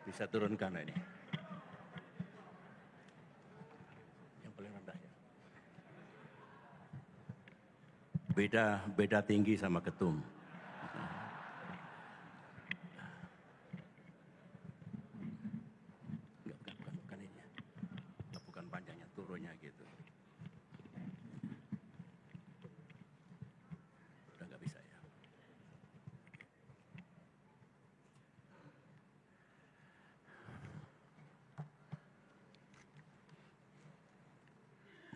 Bisa turunkan ini. Yang paling rendah ya. Beda tinggi sama ketum. Bukan ini. Bukan panjangnya, turunnya gitu. Udah nggak bisa ya.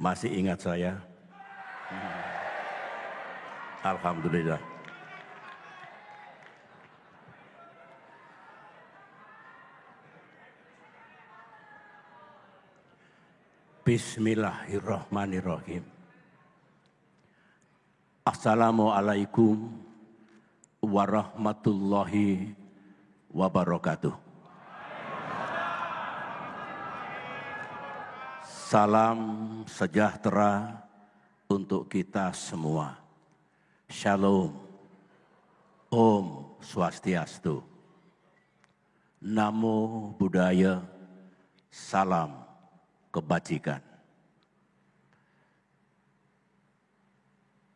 Masih ingat saya? Alhamdulillah. Bismillahirrahmanirrahim. Assalamualaikum warahmatullahi wabarakatuh. Salam sejahtera untuk kita semua. Shalom. Om Swastiastu. Namo Buddhaya. Salam kebajikan.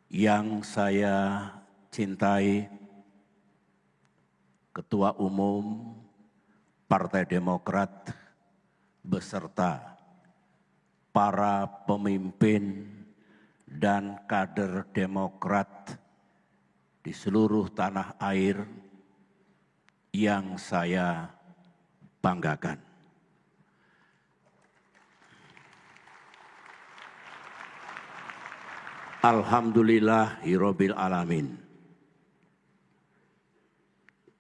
Yang saya cintai, Ketua Umum Partai Demokrat beserta para pemimpin dan kader Demokrat di seluruh tanah air yang saya banggakan. Alhamdulillahirabbil alamin.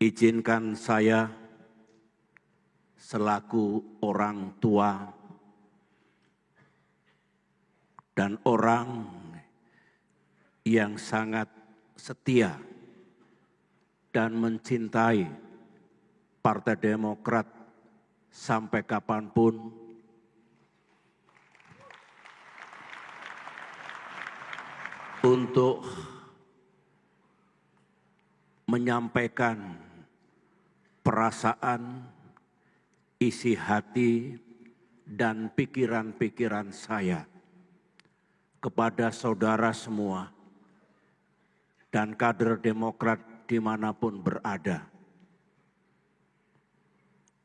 Izinkan saya selaku orang tua dan orang yang sangat setia dan mencintai Partai Demokrat sampai kapanpun, untuk menyampaikan perasaan, isi hati, dan pikiran-pikiran saya kepada saudara semua dan kader Demokrat dimanapun berada,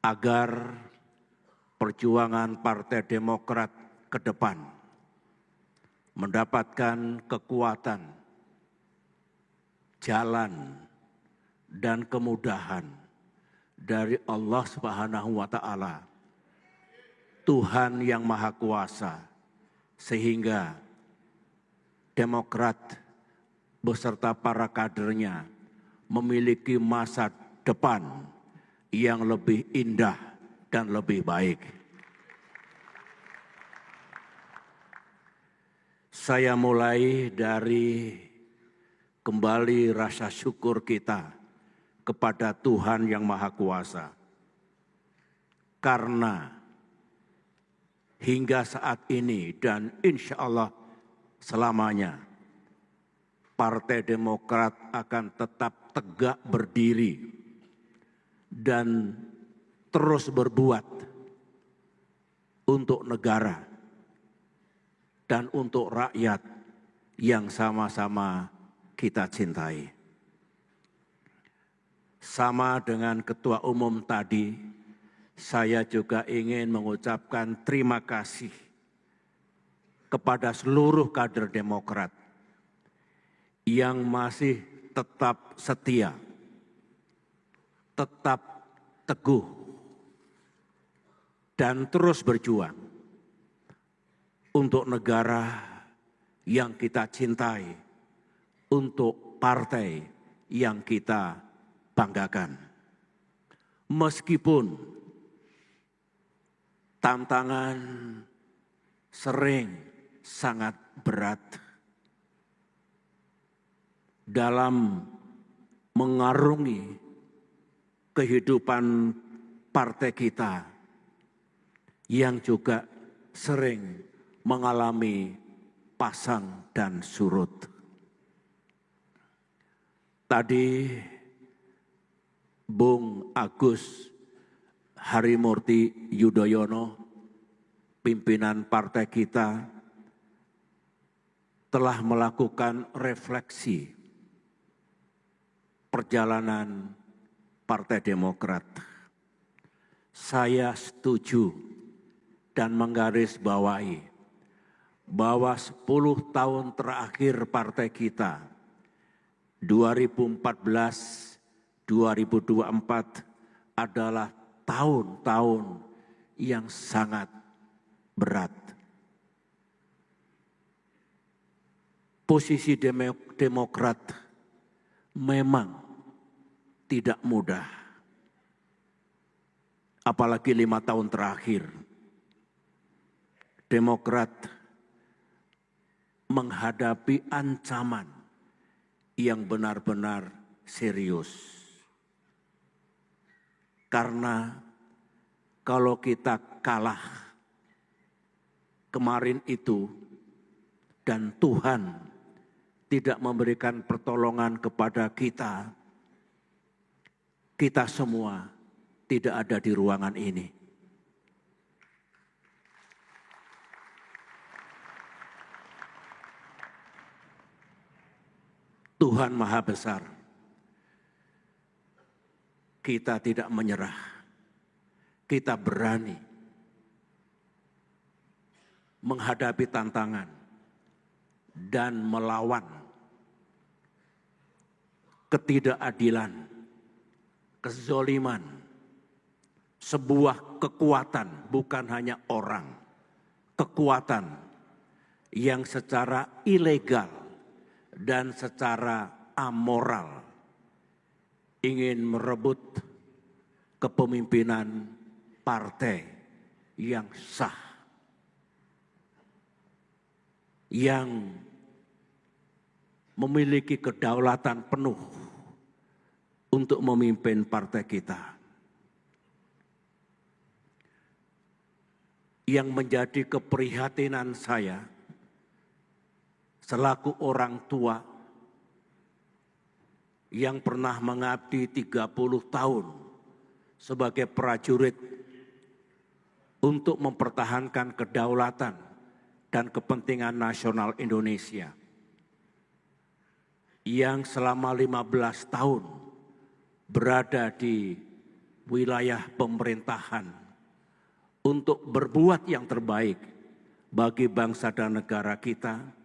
agar perjuangan Partai Demokrat ke depan mendapatkan kekuatan, jalan, dan kemudahan dari Allah Subhanahu wa Ta'ala, Tuhan yang Maha Kuasa, sehingga Demokrat beserta para kadernya memiliki masa depan yang lebih indah dan lebih baik. Saya mulai dari kembali rasa syukur kita kepada Tuhan yang Maha Kuasa. Karena hingga saat ini dan insya Allah selamanya, Partai Demokrat akan tetap tegak berdiri dan terus berbuat untuk negara dan untuk rakyat yang sama-sama kita cintai. Sama dengan Ketua Umum tadi, saya juga ingin mengucapkan terima kasih kepada seluruh kader Demokrat yang masih tetap setia, tetap teguh, dan terus berjuang untuk negara yang kita cintai, untuk partai yang kita banggakan. Meskipun tantangan sering sangat berat dalam mengarungi kehidupan partai kita yang juga sering mengalami pasang dan surut. Tadi Bung Agus Harimurti Yudhoyono, pimpinan partai kita, telah melakukan refleksi perjalanan Partai Demokrat. Saya setuju dan menggarisbawahi bahwa 10 tahun terakhir partai kita, 2014-2024 adalah tahun-tahun yang sangat berat. Posisi Demokrat memang tidak mudah. Apalagi 5 tahun terakhir, Demokrat menghadapi ancaman yang benar-benar serius. Karena kalau kita kalah kemarin itu dan Tuhan tidak memberikan pertolongan kepada kita, kita semua tidak ada di ruangan ini. Tuhan Maha Besar. Kita tidak menyerah. Kita berani menghadapi tantangan dan melawan ketidakadilan, kezoliman, sebuah kekuatan, bukan hanya orang, kekuatan yang secara ilegal dan secara amoral ingin merebut kepemimpinan partai yang sah, yang memiliki kedaulatan penuh untuk memimpin partai kita. Yang menjadi keprihatinan saya selaku orang tua yang pernah mengabdi 30 tahun sebagai prajurit untuk mempertahankan kedaulatan dan kepentingan nasional Indonesia, yang selama 15 tahun berada di wilayah pemerintahan untuk berbuat yang terbaik bagi bangsa dan negara kita.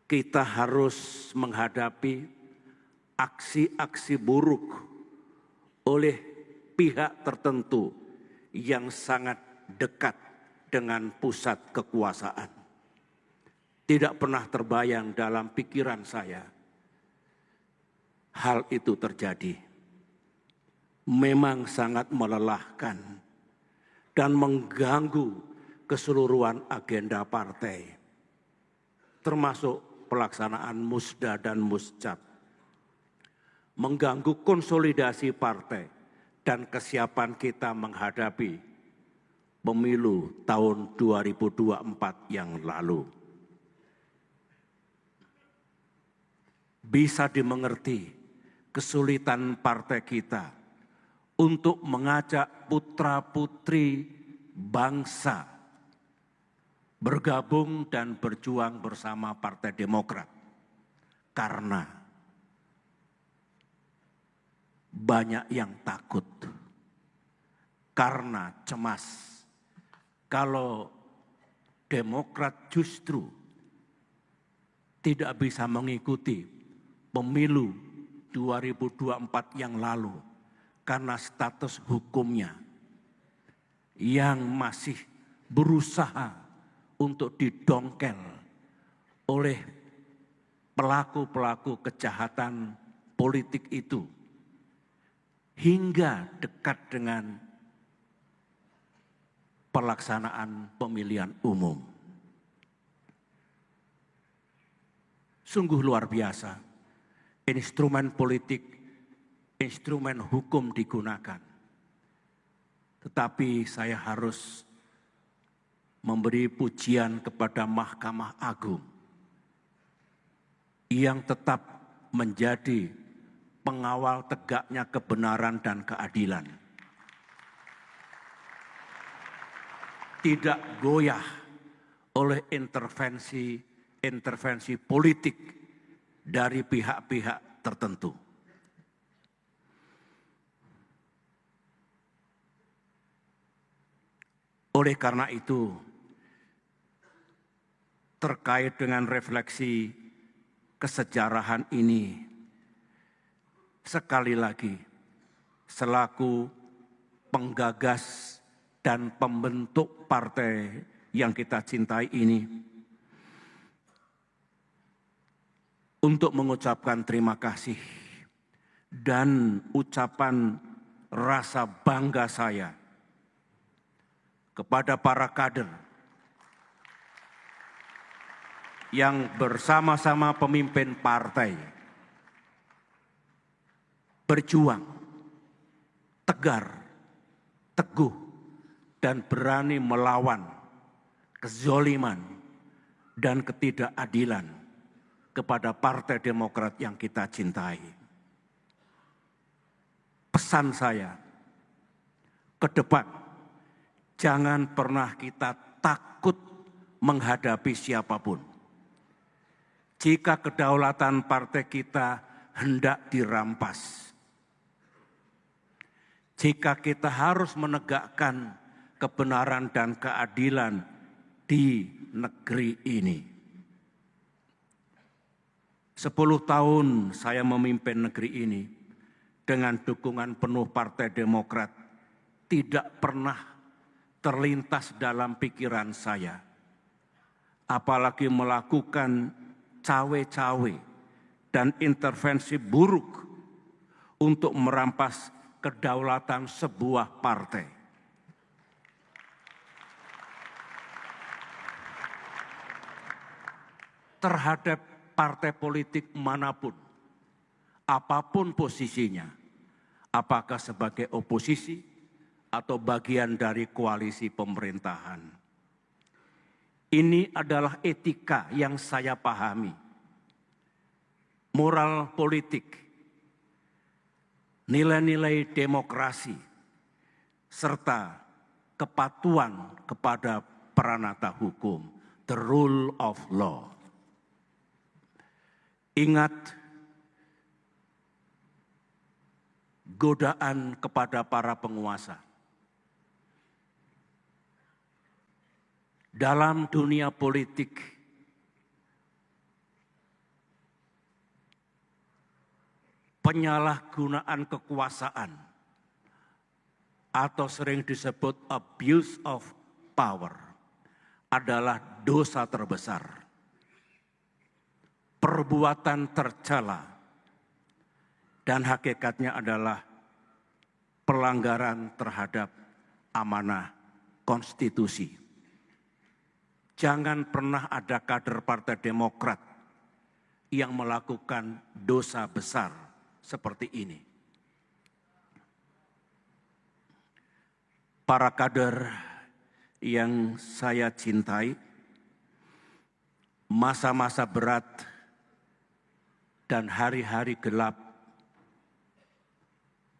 Kita harus menghadapi aksi-aksi buruk oleh pihak tertentu yang sangat dekat dengan pusat kekuasaan. Tidak pernah terbayang dalam pikiran saya hal itu terjadi. Memang sangat melelahkan dan mengganggu keseluruhan agenda partai, termasuk pelaksanaan musda dan muscap, mengganggu konsolidasi partai dan kesiapan kita menghadapi pemilu tahun 2024 yang lalu. Bisa dimengerti kesulitan partai kita untuk mengajak putra-putri bangsa bergabung dan berjuang bersama Partai Demokrat. Karena banyak yang takut, karena cemas kalau Demokrat justru tidak bisa mengikuti pemilu 2024 yang lalu karena status hukumnya yang masih berusaha untuk didongkel oleh pelaku-pelaku kejahatan politik itu hingga dekat dengan pelaksanaan pemilihan umum. Sungguh luar biasa, instrumen politik, instrumen hukum digunakan. Tetapi saya harus memberi pujian kepada Mahkamah Agung yang tetap menjadi pengawal tegaknya kebenaran dan keadilan. Tidak goyah oleh intervensi politik dari pihak-pihak tertentu. Oleh karena itu, terkait dengan refleksi kesejarahan ini, sekali lagi, selaku penggagas dan pembentuk partai yang kita cintai ini, untuk mengucapkan terima kasih dan ucapan rasa bangga saya kepada para kader yang bersama-sama pemimpin partai berjuang, tegar, teguh, dan berani melawan kezoliman dan ketidakadilan kepada Partai Demokrat yang kita cintai. Pesan saya ke depan, jangan pernah kita takut menghadapi siapapun. Jika kedaulatan partai kita hendak dirampas, jika kita harus menegakkan kebenaran dan keadilan di negeri ini. 10 tahun saya memimpin negeri ini dengan dukungan penuh Partai Demokrat, tidak pernah terlintas dalam pikiran saya, apalagi melakukan cawe-cawe dan intervensi buruk untuk merampas kedaulatan sebuah partai. Terhadap partai politik manapun, apapun posisinya, apakah sebagai oposisi atau bagian dari koalisi pemerintahan. Ini adalah etika yang saya pahami. Moral politik, nilai-nilai demokrasi, serta kepatuhan kepada peranata hukum, the rule of law. Ingat, godaan kepada para penguasa. Dalam dunia politik, penyalahgunaan kekuasaan atau sering disebut abuse of power adalah dosa terbesar. Perbuatan tercela dan hakikatnya adalah pelanggaran terhadap amanah konstitusi. Jangan pernah ada kader Partai Demokrat yang melakukan dosa besar seperti ini. Para kader yang saya cintai, masa-masa berat dan hari-hari gelap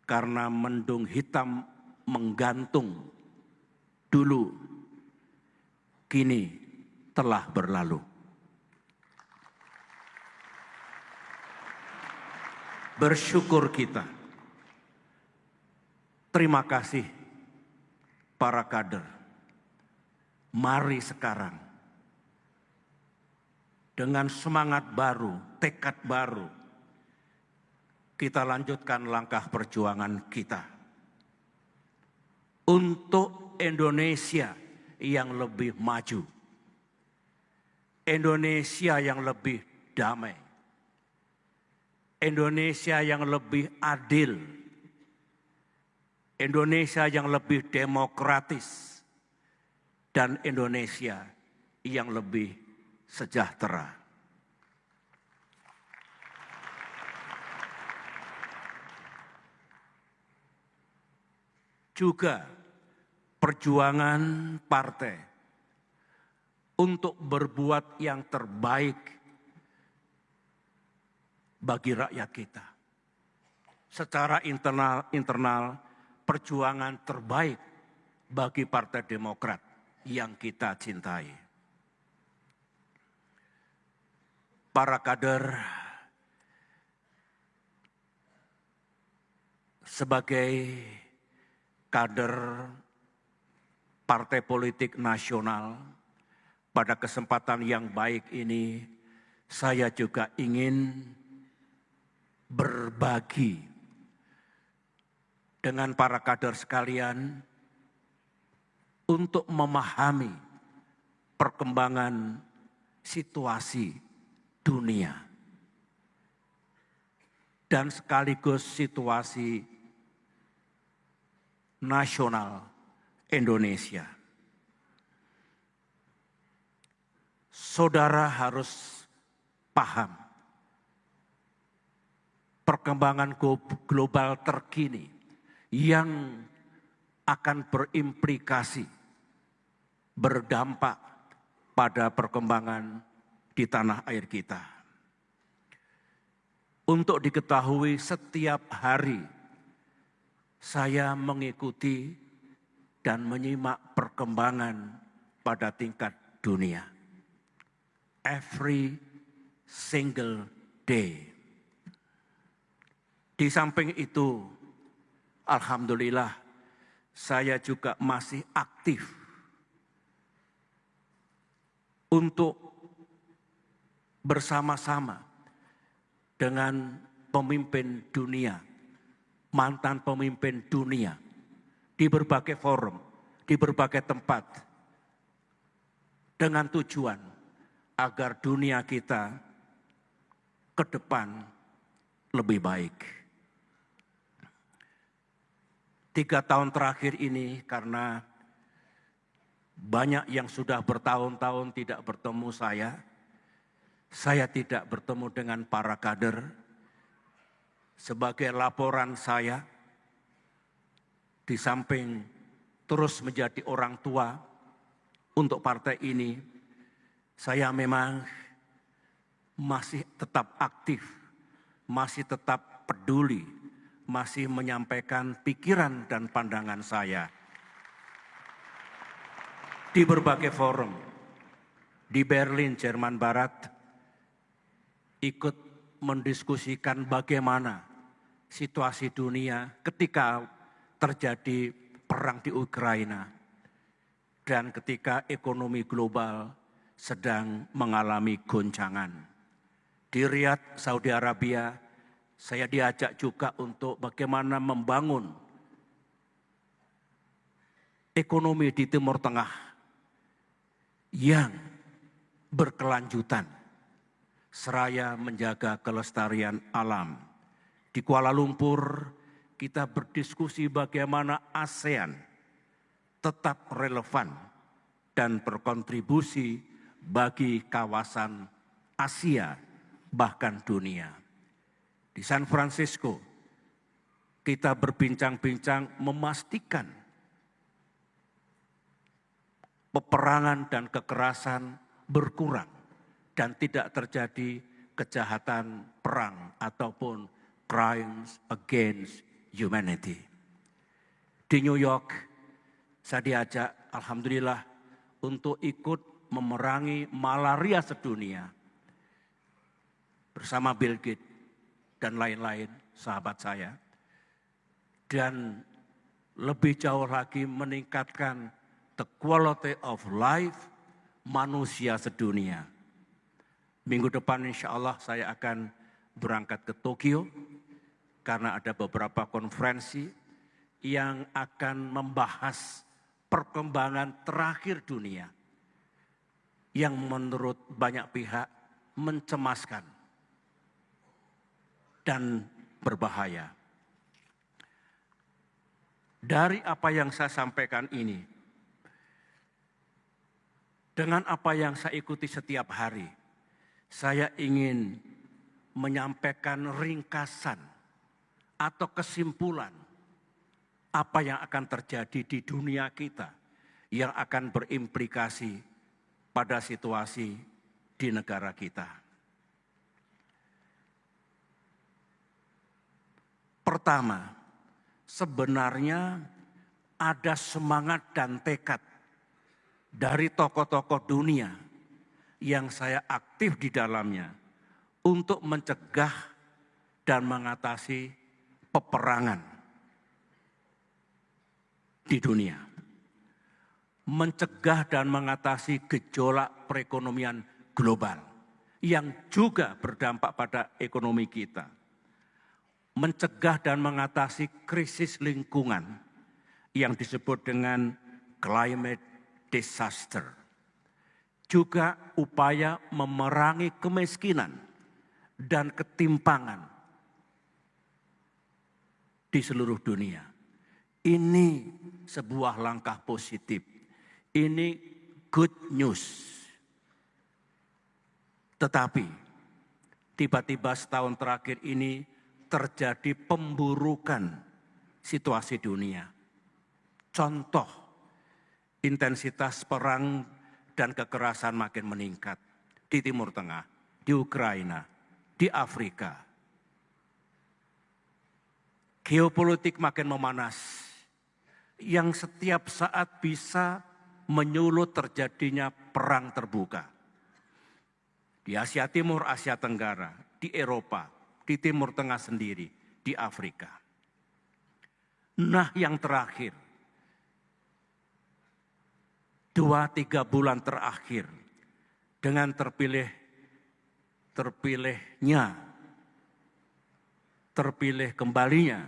karena mendung hitam menggantung dulu, kini telah berlalu. Bersyukur kita. Terima kasih para kader. Mari sekarang dengan semangat baru, tekad baru, kita lanjutkan langkah perjuangan kita untuk Indonesia yang lebih maju, Indonesia yang lebih damai, Indonesia yang lebih adil, Indonesia yang lebih demokratis, dan Indonesia yang lebih sejahtera. Juga perjuangan partai untuk berbuat yang terbaik bagi rakyat kita. secara internal perjuangan terbaik bagi Partai Demokrat yang kita cintai. Para kader, sebagai kader partai politik nasional, pada kesempatan yang baik ini saya juga ingin berbagi dengan para kader sekalian untuk memahami perkembangan situasi dunia dan sekaligus situasi nasional Indonesia. Saudara harus paham perkembangan global terkini yang akan berimplikasi, berdampak pada perkembangan di tanah air kita. Untuk diketahui, setiap hari saya mengikuti dan menyimak perkembangan pada tingkat dunia. Every single day. Di samping itu, alhamdulillah, saya juga masih aktif untuk bersama-sama dengan pemimpin dunia, mantan pemimpin dunia, di berbagai forum, di berbagai tempat, dengan tujuan agar dunia kita ke depan lebih baik. 3 tahun terakhir ini, karena banyak yang sudah bertahun-tahun tidak bertemu saya tidak bertemu dengan para kader. Sebagai laporan saya, di samping terus menjadi orang tua untuk partai ini, saya memang masih tetap aktif, masih tetap peduli, masih menyampaikan pikiran dan pandangan saya di berbagai forum. Di Berlin, Jerman Barat, ikut mendiskusikan bagaimana situasi dunia ketika terjadi perang di Ukraina dan ketika ekonomi global sedang mengalami goncangan. Di Riyadh, Saudi Arabia, saya diajak juga untuk bagaimana membangun ekonomi di Timur Tengah yang berkelanjutan, seraya menjaga kelestarian alam. Di Kuala Lumpur, kita berdiskusi bagaimana ASEAN tetap relevan dan berkontribusi bagi kawasan Asia, bahkan dunia. Di San Francisco, kita berbincang-bincang memastikan peperangan dan kekerasan berkurang dan tidak terjadi kejahatan perang ataupun crimes against humanity. Di New York, saya diajak, alhamdulillah, untuk ikut memerangi malaria sedunia bersama Bill Gates dan lain-lain sahabat saya. Dan lebih jauh lagi meningkatkan the quality of life manusia sedunia. Minggu depan insya Allah saya akan berangkat ke Tokyo karena ada beberapa konferensi yang akan membahas perkembangan terakhir dunia yang menurut banyak pihak mencemaskan dan berbahaya. Dari apa yang saya sampaikan ini, dengan apa yang saya ikuti setiap hari, saya ingin menyampaikan ringkasan atau kesimpulan apa yang akan terjadi di dunia kita yang akan berimplikasi pada situasi di negara kita. Pertama, sebenarnya ada semangat dan tekad dari tokoh-tokoh dunia yang saya aktif di dalamnya untuk mencegah dan mengatasi peperangan di dunia. Mencegah dan mengatasi gejolak perekonomian global yang juga berdampak pada ekonomi kita. Mencegah dan mengatasi krisis lingkungan yang disebut dengan climate disaster. Juga upaya memerangi kemiskinan dan ketimpangan di seluruh dunia. Ini sebuah langkah positif. Ini good news. Tetapi tiba-tiba setahun terakhir ini terjadi pemburukan situasi dunia. Contoh, intensitas perang dan kekerasan makin meningkat di Timur Tengah, di Ukraina, di Afrika. Geopolitik makin memanas, yang setiap saat bisa menyulut terjadinya perang terbuka. Di Asia Timur, Asia Tenggara, di Eropa, di Timur Tengah sendiri, di Afrika. Nah, yang terakhir, 2-3 bulan terakhir, dengan terpilih kembalinya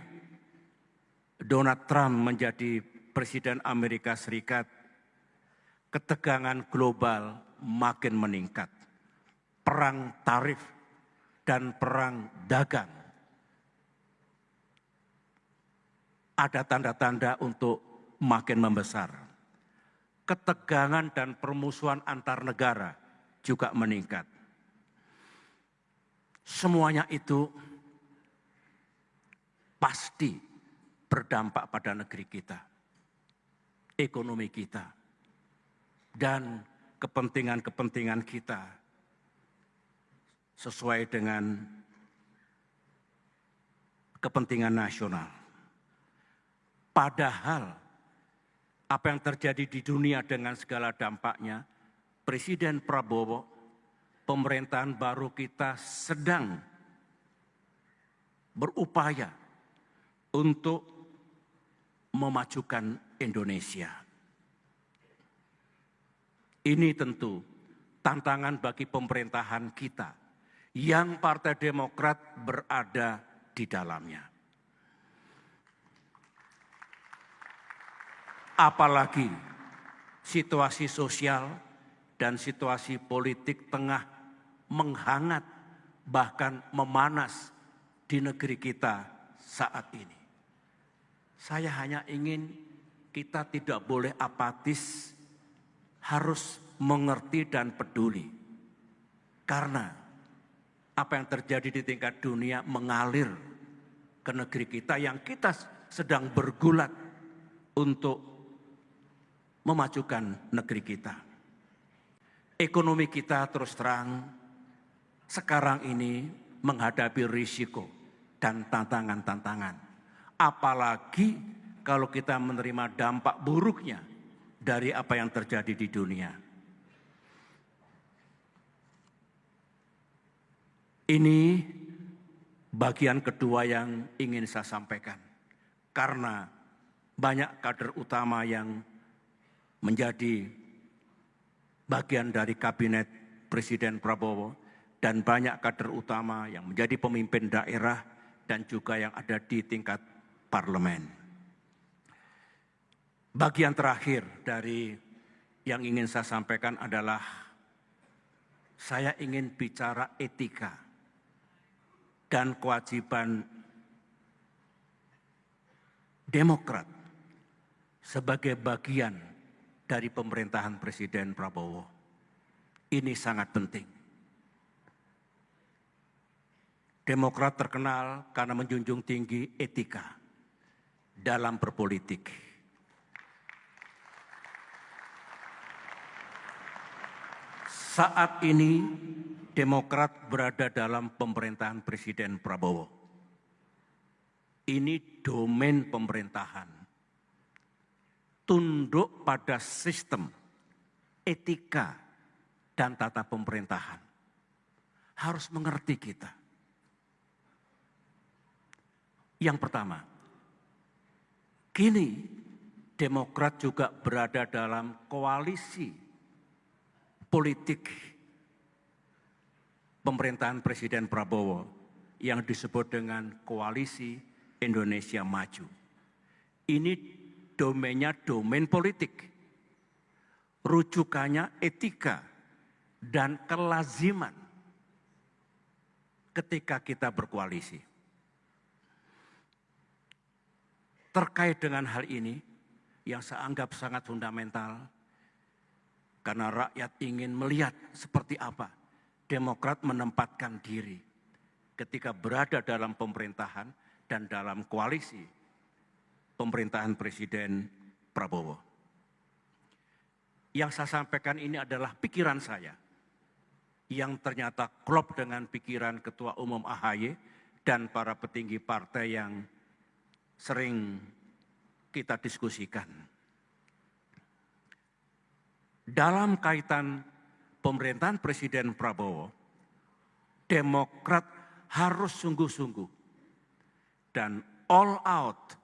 Donald Trump menjadi Presiden Amerika Serikat, ketegangan global makin meningkat. Perang tarif dan perang dagang. Ada tanda-tanda untuk makin membesar. Ketegangan dan permusuhan antar negara juga meningkat. Semuanya itu pasti berdampak pada negeri kita, ekonomi kita, dan kepentingan-kepentingan kita sesuai dengan kepentingan nasional. Padahal apa yang terjadi di dunia dengan segala dampaknya, Presiden Prabowo, pemerintahan baru kita sedang berupaya untuk memajukan Indonesia. Ini tentu tantangan bagi pemerintahan kita yang Partai Demokrat berada di dalamnya. Apalagi situasi sosial dan situasi politik tengah menghangat, bahkan memanas di negeri kita saat ini. Saya hanya ingin kita tidak boleh apatis, harus mengerti dan peduli. Karena apa yang terjadi di tingkat dunia mengalir ke negeri kita yang kita sedang bergulat untuk memajukan negeri kita. Ekonomi kita terus terang sekarang ini menghadapi risiko dan tantangan-tantangan. Apalagi kalau kita menerima dampak buruknya dari apa yang terjadi di dunia. Ini bagian kedua yang ingin saya sampaikan. Karena banyak kader utama yang menjadi bagian dari kabinet Presiden Prabowo dan banyak kader utama yang menjadi pemimpin daerah dan juga yang ada di tingkat parlemen. Bagian terakhir dari yang ingin saya sampaikan adalah saya ingin bicara etika dan kewajiban Demokrat sebagai bagian dari pemerintahan Presiden Prabowo. Ini sangat penting. Demokrat terkenal karena menjunjung tinggi etika dalam berpolitik. Saat ini Demokrat berada dalam pemerintahan Presiden Prabowo. Ini domain pemerintahan. Tunduk pada sistem, etika, dan tata pemerintahan. Harus mengerti kita. Yang pertama, kini Demokrat juga berada dalam koalisi politik pemerintahan Presiden Prabowo yang disebut dengan Koalisi Indonesia Maju. Ini domainnya domain politik, rujukannya etika dan kelaziman ketika kita berkoalisi. Terkait dengan hal ini yang saya anggap sangat fundamental, karena rakyat ingin melihat seperti apa Demokrat menempatkan diri ketika berada dalam pemerintahan dan dalam koalisi pemerintahan Presiden Prabowo. Yang saya sampaikan ini adalah pikiran saya yang ternyata klop dengan pikiran Ketua Umum AHY dan para petinggi partai yang sering kita diskusikan. Dalam kaitan pemerintahan Presiden Prabowo, Demokrat harus sungguh-sungguh dan all out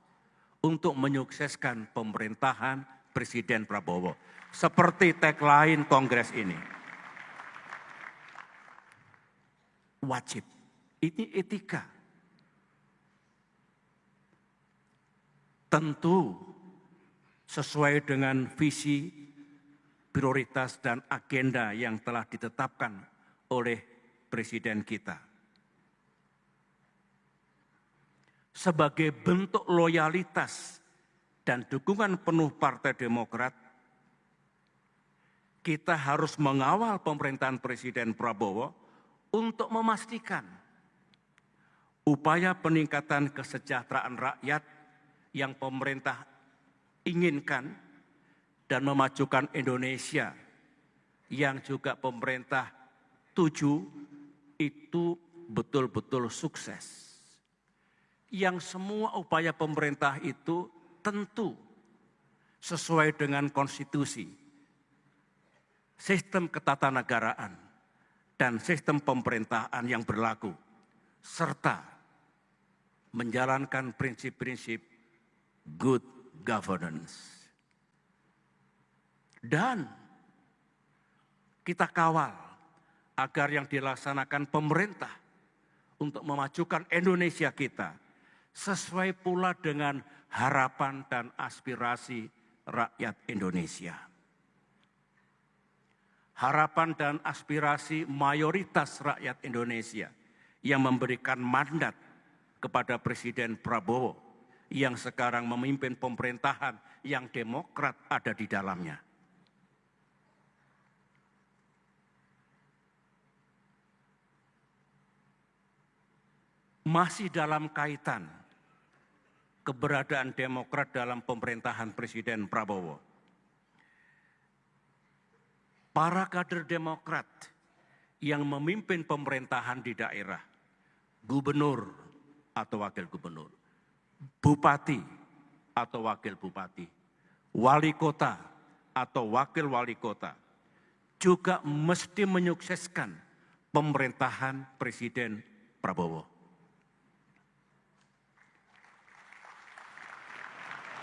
untuk menyukseskan pemerintahan Presiden Prabowo. Seperti tagline Kongres ini. Wajib, ini etika. Tentu sesuai dengan visi, prioritas dan agenda yang telah ditetapkan oleh Presiden kita. Sebagai bentuk loyalitas dan dukungan penuh Partai Demokrat, kita harus mengawal pemerintahan Presiden Prabowo untuk memastikan upaya peningkatan kesejahteraan rakyat yang pemerintah inginkan dan memajukan Indonesia yang juga pemerintah tuju itu betul-betul sukses. Yang semua upaya pemerintah itu tentu sesuai dengan konstitusi, sistem ketatanegaraan, dan sistem pemerintahan yang berlaku, serta menjalankan prinsip-prinsip good governance. Dan kita kawal agar yang dilaksanakan pemerintah untuk memajukan Indonesia kita sesuai pula dengan harapan dan aspirasi rakyat Indonesia. Harapan dan aspirasi mayoritas rakyat Indonesia yang memberikan mandat kepada Presiden Prabowo yang sekarang memimpin pemerintahan yang Demokrat ada di dalamnya. Masih dalam kaitan keberadaan Demokrat dalam pemerintahan Presiden Prabowo. Para kader Demokrat yang memimpin pemerintahan di daerah, gubernur atau wakil gubernur, bupati atau wakil bupati, wali kota atau wakil wali kota, juga mesti menyukseskan pemerintahan Presiden Prabowo.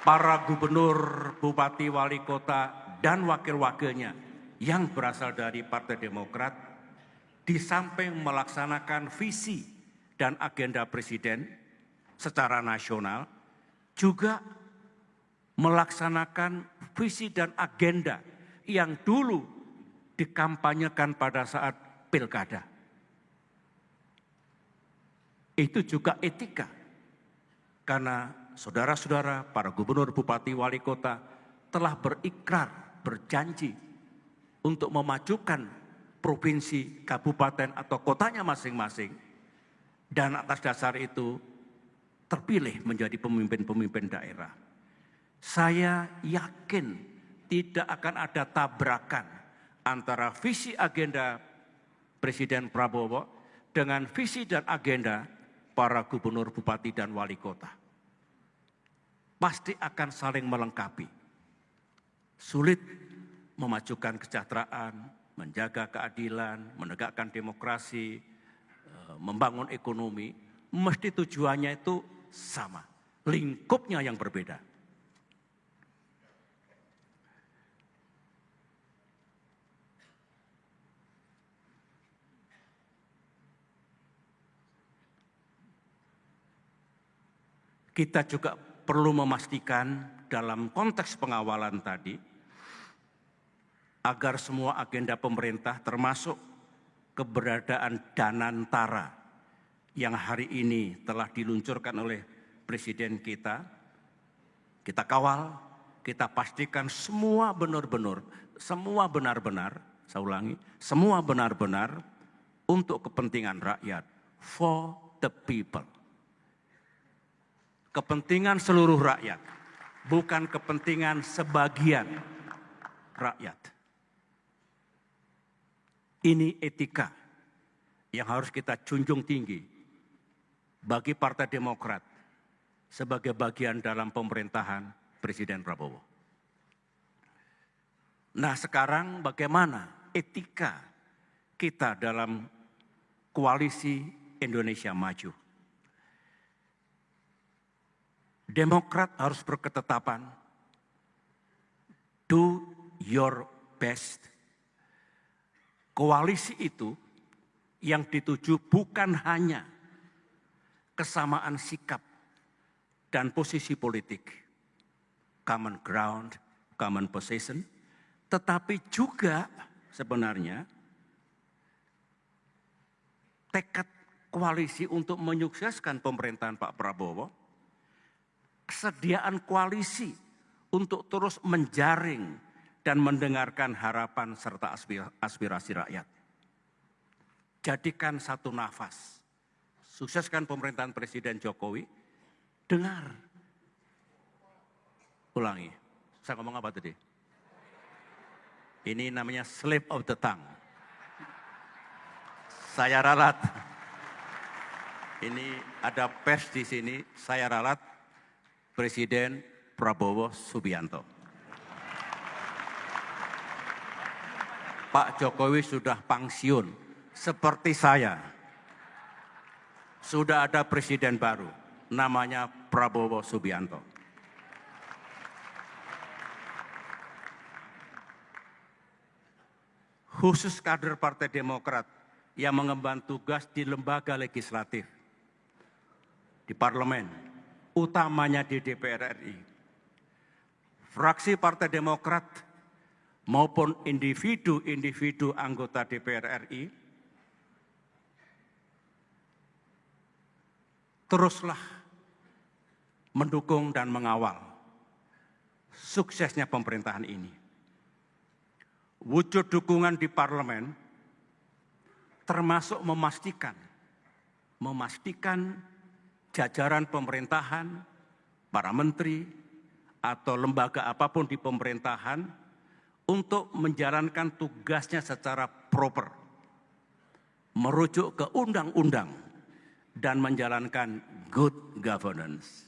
Para gubernur, bupati, wali kota, dan wakil-wakilnya yang berasal dari Partai Demokrat, di samping melaksanakan visi dan agenda Presiden secara nasional, juga melaksanakan visi dan agenda yang dulu dikampanyekan pada saat pilkada. Itu juga etika, karena saudara-saudara, para gubernur, bupati, wali kota telah berikrar, berjanji untuk memajukan provinsi, kabupaten, atau kotanya masing-masing. Dan atas dasar itu terpilih menjadi pemimpin-pemimpin daerah. Saya yakin tidak akan ada tabrakan antara visi agenda Presiden Prabowo dengan visi dan agenda para gubernur, bupati, dan wali kota. pasti akan saling melengkapi. Sulit memajukan kesejahteraan, menjaga keadilan, menegakkan demokrasi, membangun ekonomi, mesti tujuannya itu sama, lingkupnya yang berbeda. Kita juga perlu memastikan dalam konteks pengawalan tadi, agar semua agenda pemerintah termasuk keberadaan Danantara yang hari ini telah diluncurkan oleh Presiden kita kawal, kita pastikan semua benar-benar, saya ulangi, semua benar-benar untuk kepentingan rakyat, for the people. Kepentingan seluruh rakyat, bukan kepentingan sebagian rakyat. Ini etika yang harus kita junjung tinggi bagi Partai Demokrat sebagai bagian dalam pemerintahan Presiden Prabowo. Nah, sekarang bagaimana etika kita dalam koalisi Indonesia Maju? Demokrat harus berketetapan, do your best. Koalisi itu yang dituju bukan hanya kesamaan sikap dan posisi politik, common ground, common position, tetapi juga sebenarnya tekad koalisi untuk menyukseskan pemerintahan Pak Prabowo, kesediaan koalisi untuk terus menjaring dan mendengarkan harapan serta aspirasi rakyat. Jadikan satu nafas, sukseskan pemerintahan Presiden Jokowi, dengar. Ulangi, saya ngomong apa tadi? Ini namanya slip of the tongue. Saya ralat. Ini ada pers di sini, saya ralat. Presiden Prabowo Subianto. Pak Jokowi sudah pensiun, seperti saya. Sudah ada presiden baru, namanya Prabowo Subianto. Khusus kader Partai Demokrat yang mengemban tugas di lembaga legislatif, di parlemen, utamanya di DPR RI. Fraksi Partai Demokrat maupun individu-individu anggota DPR RI teruslah mendukung dan mengawal suksesnya pemerintahan ini. Wujud dukungan di parlemen termasuk memastikan jajaran pemerintahan, para menteri, atau lembaga apapun di pemerintahan untuk menjalankan tugasnya secara proper, merujuk ke undang-undang, dan menjalankan good governance.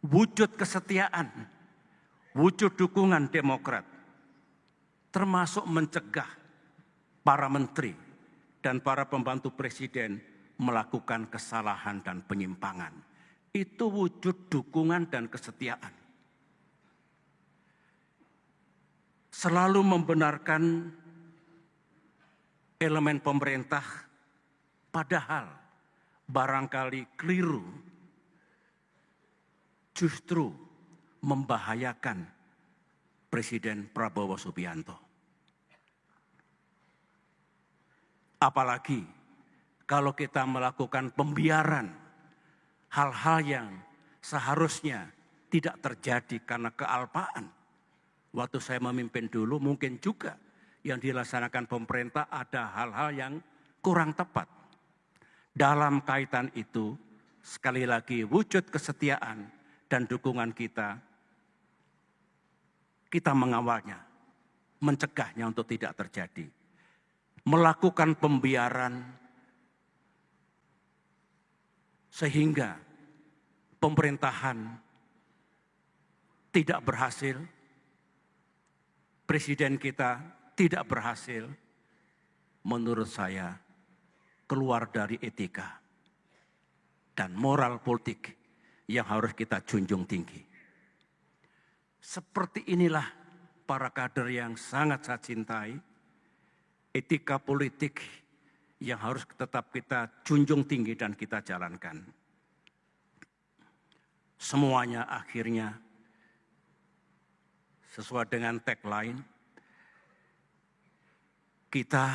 Wujud kesetiaan, wujud dukungan Demokrat, termasuk mencegah para menteri dan para pembantu presiden melakukan kesalahan dan penyimpangan. Itu wujud dukungan dan kesetiaan. Selalu membenarkan elemen pemerintah, padahal barangkali keliru, justru membahayakan Presiden Prabowo Subianto. Apalagi kalau kita melakukan pembiaran hal-hal yang seharusnya tidak terjadi karena kealpaan. Waktu saya memimpin dulu mungkin juga yang dilaksanakan pemerintah ada hal-hal yang kurang tepat. Dalam kaitan itu, sekali lagi wujud kesetiaan dan dukungan kita mengawalnya, mencegahnya untuk tidak terjadi. Melakukan pembiaran sehingga pemerintahan tidak berhasil, presiden kita tidak berhasil, menurut saya keluar dari etika dan moral politik yang harus kita junjung tinggi. Seperti inilah para kader yang sangat saya cintai, etika politik yang harus tetap kita junjung tinggi dan kita jalankan. Semuanya akhirnya sesuai dengan tagline, kita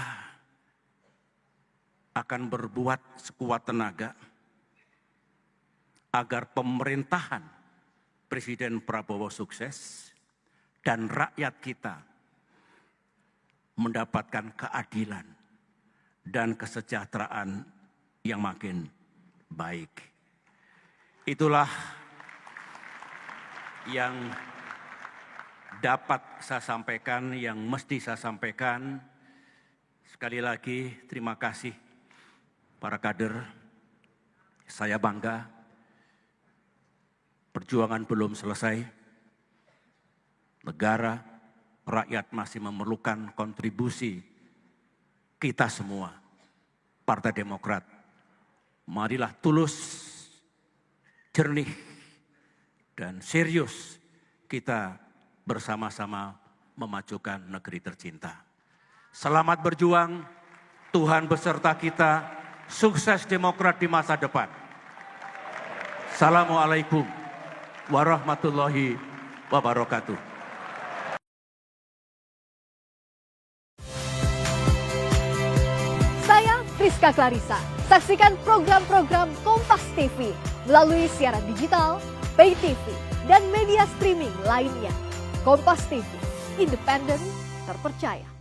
akan berbuat sekuat tenaga agar pemerintahan Presiden Prabowo sukses dan rakyat kita mendapatkan keadilan dan kesejahteraan yang makin baik. Itulah yang dapat saya sampaikan, yang mesti saya sampaikan. Sekali lagi terima kasih para kader. Saya bangga, perjuangan belum selesai. Negara, rakyat masih memerlukan kontribusi kita semua. Partai Demokrat, marilah tulus, jernih, dan serius kita bersama-sama memajukan negeri tercinta. Selamat berjuang, Tuhan beserta kita, sukses Demokrat di masa depan. Assalamualaikum warahmatullahi wabarakatuh. Saya Priska Clarissa. Saksikan program-program Kompas TV melalui siaran digital, pay TV, dan media streaming lainnya. Kompas TV, independen, terpercaya.